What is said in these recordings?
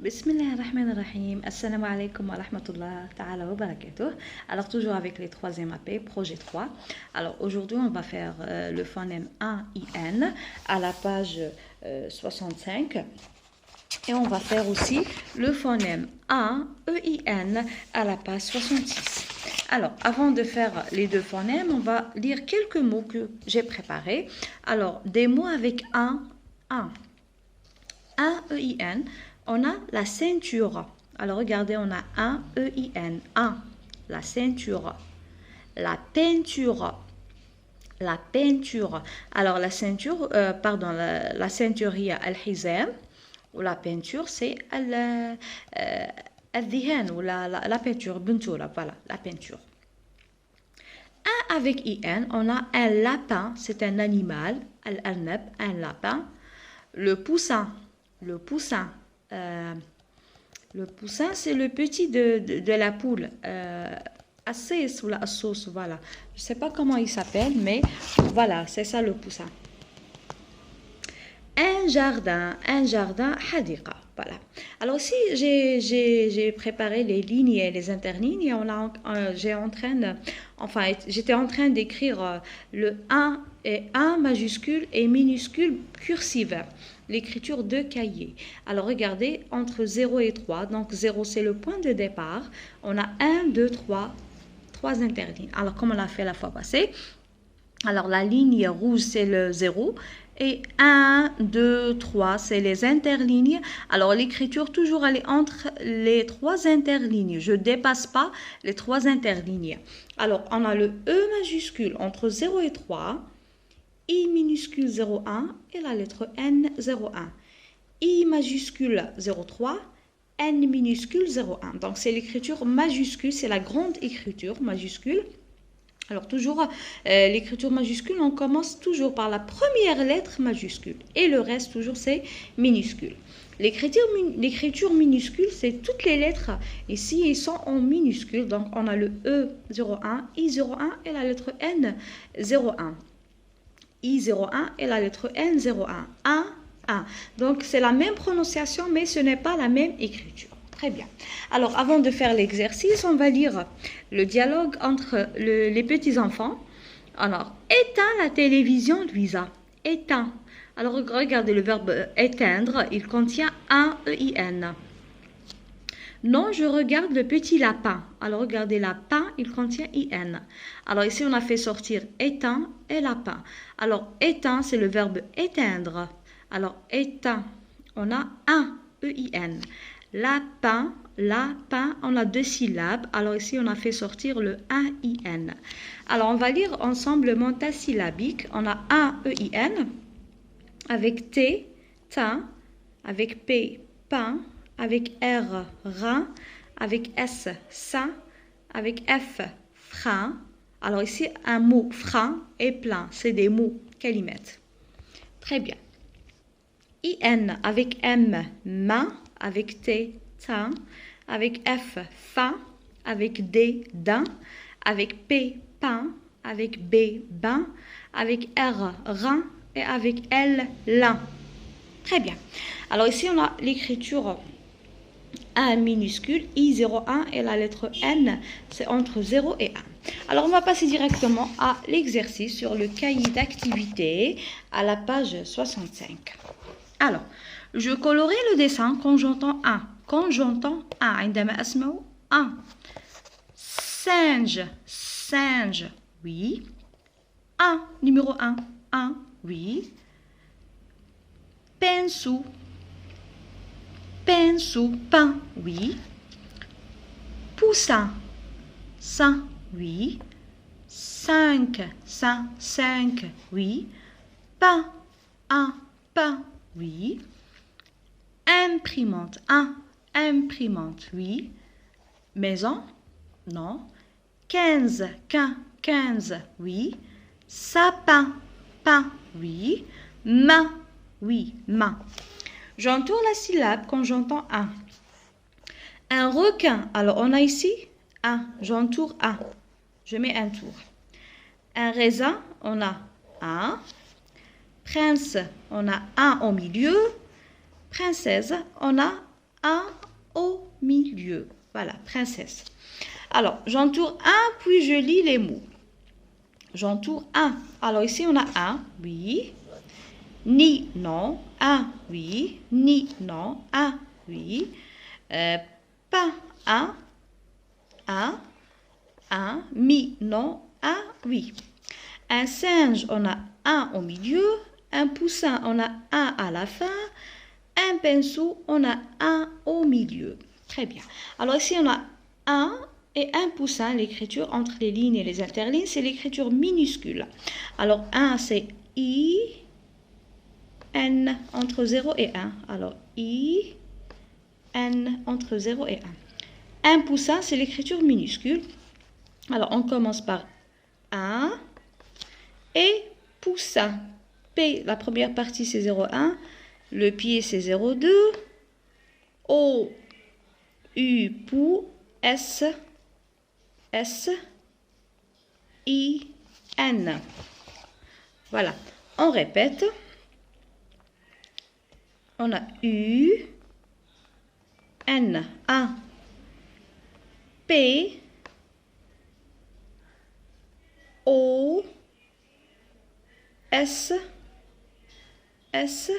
Bismillahirrahmanirrahim. Assalamu alaikum wa rahmatullah ta'ala wa barakatuh. Alors, toujours avec les troisièmes AP, projet 3. Alors, aujourd'hui, on va faire le phonème A-I-N à la page 65. Et on va faire aussi le phonème A-E-I-N à la page 66. Alors, avant de faire les deux phonèmes, on va lire quelques mots que j'ai préparés. Alors, des mots avec A, A-E-I-N. On a la ceinture. Alors, regardez, on a A-E-I-N. A, la ceinture. La peinture. La peinture. Alors, la ceinture, la ceinture, il y a al-hizam. Ou la peinture, c'est al-dhihan, ou la peinture, buntura, voilà, la peinture. Un avec IN, on a un lapin, c'est un animal, al-arnab, un lapin. Le poussin, le poussin, c'est le petit de la poule. Assis ou la assos, voilà. Je ne sais pas comment il s'appelle, mais voilà, c'est ça le poussin. Un jardin, hadiqa. Voilà. Alors ici, j'ai préparé les lignes et les interlignes et j'étais en train d'écrire le 1 et 1 majuscule et minuscule cursive, l'écriture de cahier. Alors regardez, entre 0 et 3, donc 0 c'est le point de départ, on a 1, 2, 3 interlignes. Alors comme on l'a fait la fois passée, alors la ligne rouge c'est le 0, et 1, 2, 3, c'est les interlignes. Alors, l'écriture, toujours, elle est entre les trois interlignes. Je ne dépasse pas les trois interlignes. Alors, on a le E majuscule entre 0 et 3, I minuscule 0,1 et la lettre N 0,1. I majuscule 0,3, N minuscule 0,1. Donc, c'est l'écriture majuscule, c'est la grande écriture majuscule. Alors toujours, l'écriture majuscule, on commence toujours par la première lettre majuscule et le reste toujours c'est minuscule. L'écriture minuscule, c'est toutes les lettres ici, ils sont en minuscule. Donc on a le E 01, I 01 et la lettre N 01. I 01 et la lettre N 01. A. Donc c'est la même prononciation mais ce n'est pas la même écriture. Très bien. Alors, avant de faire l'exercice, on va lire le dialogue entre les petits-enfants. Alors, éteins la télévision, Louisa. Éteins. Alors, regardez le verbe éteindre, il contient A-E-I-N. Non, je regarde le petit lapin. Alors, regardez lapin, il contient I-N. Alors, ici, on a fait sortir éteint et lapin. Alors, éteint, c'est le verbe éteindre. Alors, éteint, on a A-E-I-N. Lapin, on a deux syllabes. Alors ici, on a fait sortir le A-I-N. Alors, on va lire ensemble le montasyllabique. On a A-E-I-N avec T, tin, avec P, pain, avec R, rein, avec S, sein, avec F, frein. Alors ici, un mot frein et plein. C'est des mots kalimat. Très bien. I-N avec M, main, avec T, teint, avec F, fin, avec D, dain, avec P, pain, avec B, bain, avec R, rein et avec L, lin. Très bien. Alors ici, on a l'écriture A minuscule, I01 et la lettre N, c'est entre 0 et 1. Alors, on va passer directement à l'exercice sur le cahier d'activité à la page 65. Alors, je colorie le dessin quand j'entends un. Quand j'entends un, عندما أسمع un. Singe, singe, oui. Un, numéro 1, un, oui. Pinceau, pinceau, pain, oui. Poussin, sein, oui. 5, sein, 5, oui. Pain, un, pain, oui. Imprimante, imprimante, oui. Maison, non. 15, 15, oui. Sapin, pain, oui. Main, oui, main. J'entoure la syllabe quand j'entends un. Un requin, alors on a ici un, j'entoure un. Je mets un tour. Un raisin, on a un. Prince, on a un au milieu. Princesse, on a A au milieu. Voilà, princesse. Alors, j'entoure un, puis je lis les mots. J'entoure un. Alors, ici, on a un, oui. Ni, non. Un, oui. Ni, non. Un, oui. Pas, un. Un. Mi, non. Un, oui. Un singe, on a un au milieu. Un poussin, on a un à la fin. Un pinceau, on a un au milieu. Très bien. Alors ici, on a un et un poussin. L'écriture entre les lignes et les interlignes, c'est l'écriture minuscule. Alors, un, c'est I, N, entre 0 et 1. Alors, I, N, entre 0 et 1. Un poussin, c'est l'écriture minuscule. Alors, on commence par 1 et poussin. P, la première partie, c'est 0,1. Le pied, c'est 0,2. O, U, pou, S, S, I, N. Voilà. On répète. On a U, N, A, P, O, S, S,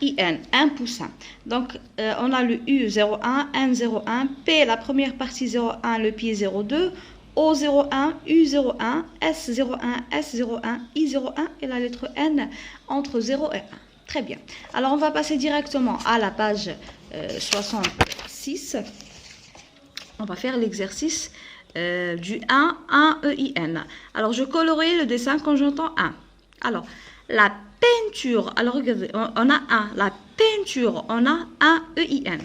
I, N, un poussin. Donc, on a le U 0,1, N 0,1, P, la première partie 0,1, le pied 0,2, O 0,1, U 0,1, S 0,1, S 0,1, I 0,1 et la lettre N entre 0 et 1. Très bien. Alors, on va passer directement à la page 66. On va faire l'exercice du 1 E-I-N. Alors, je colorie le dessin quand j'entends 1. Alors, la peinture, alors regardez, on a un, la peinture, on a un E-I-N.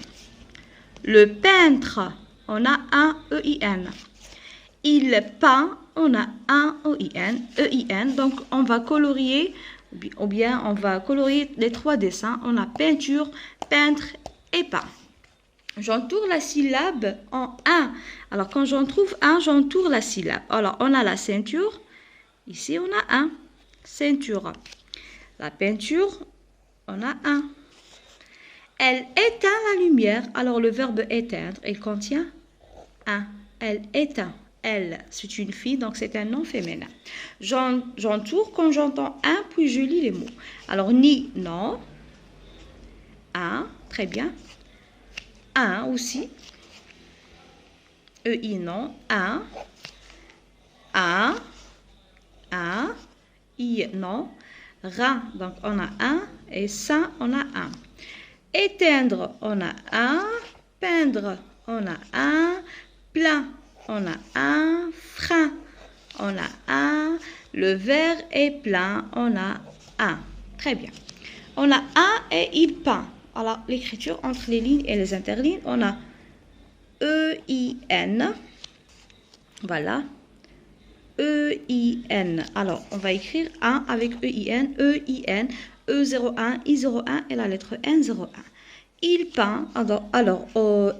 Le peintre, on a un E-I-N. Il peint, on a un E-I-N. Donc, on va colorier, ou bien on va colorier les trois dessins. On a peinture, peintre et peint. J'entoure la syllabe en 1. Alors, quand j'en trouve un, j'entoure la syllabe. Alors, on a la ceinture. Ici, on a un. Ceinture. La peinture, on a un. Elle éteint la lumière. Alors, le verbe éteindre, il contient un. Elle éteint. Elle, c'est une fille, donc c'est un nom féminin. J'entoure quand j'entends un, puis je lis les mots. Alors, ni, non. Un, très bien. Un aussi. E-I, non. Un. Un. Un. I, non. Ra, donc on a un. Et ça, on a un. Éteindre, on a un. Peindre, on a un. Plein, on a un. Frein, on a un. Le verre est plein, on a un. Très bien. On a un et il peint. Alors, l'écriture entre les lignes et les interlignes, on a E-I-N. Voilà. E-I-N. Alors, on va écrire 1 avec E-I-N, E-I-N, E01, I01 et la lettre N01. Il peint, alors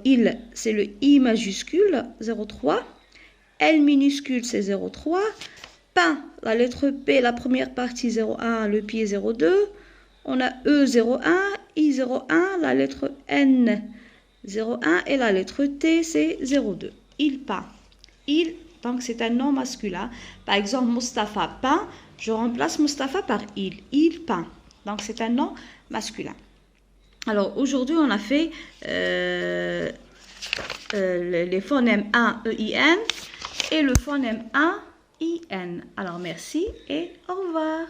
il, c'est le I majuscule, 03. L minuscule, c'est 03. Peint, la lettre P, la première partie 01, le pied 02. On a E01, I01, la lettre N01 et la lettre T, c'est 02. Il peint. Il, donc c'est un nom masculin. Par exemple, Mustapha peint. Je remplace Mustapha par il. Il peint. Donc c'est un nom masculin. Alors aujourd'hui, on a fait les phonèmes 1, E-I-N et le phonème 1, I-N. Alors merci et au revoir.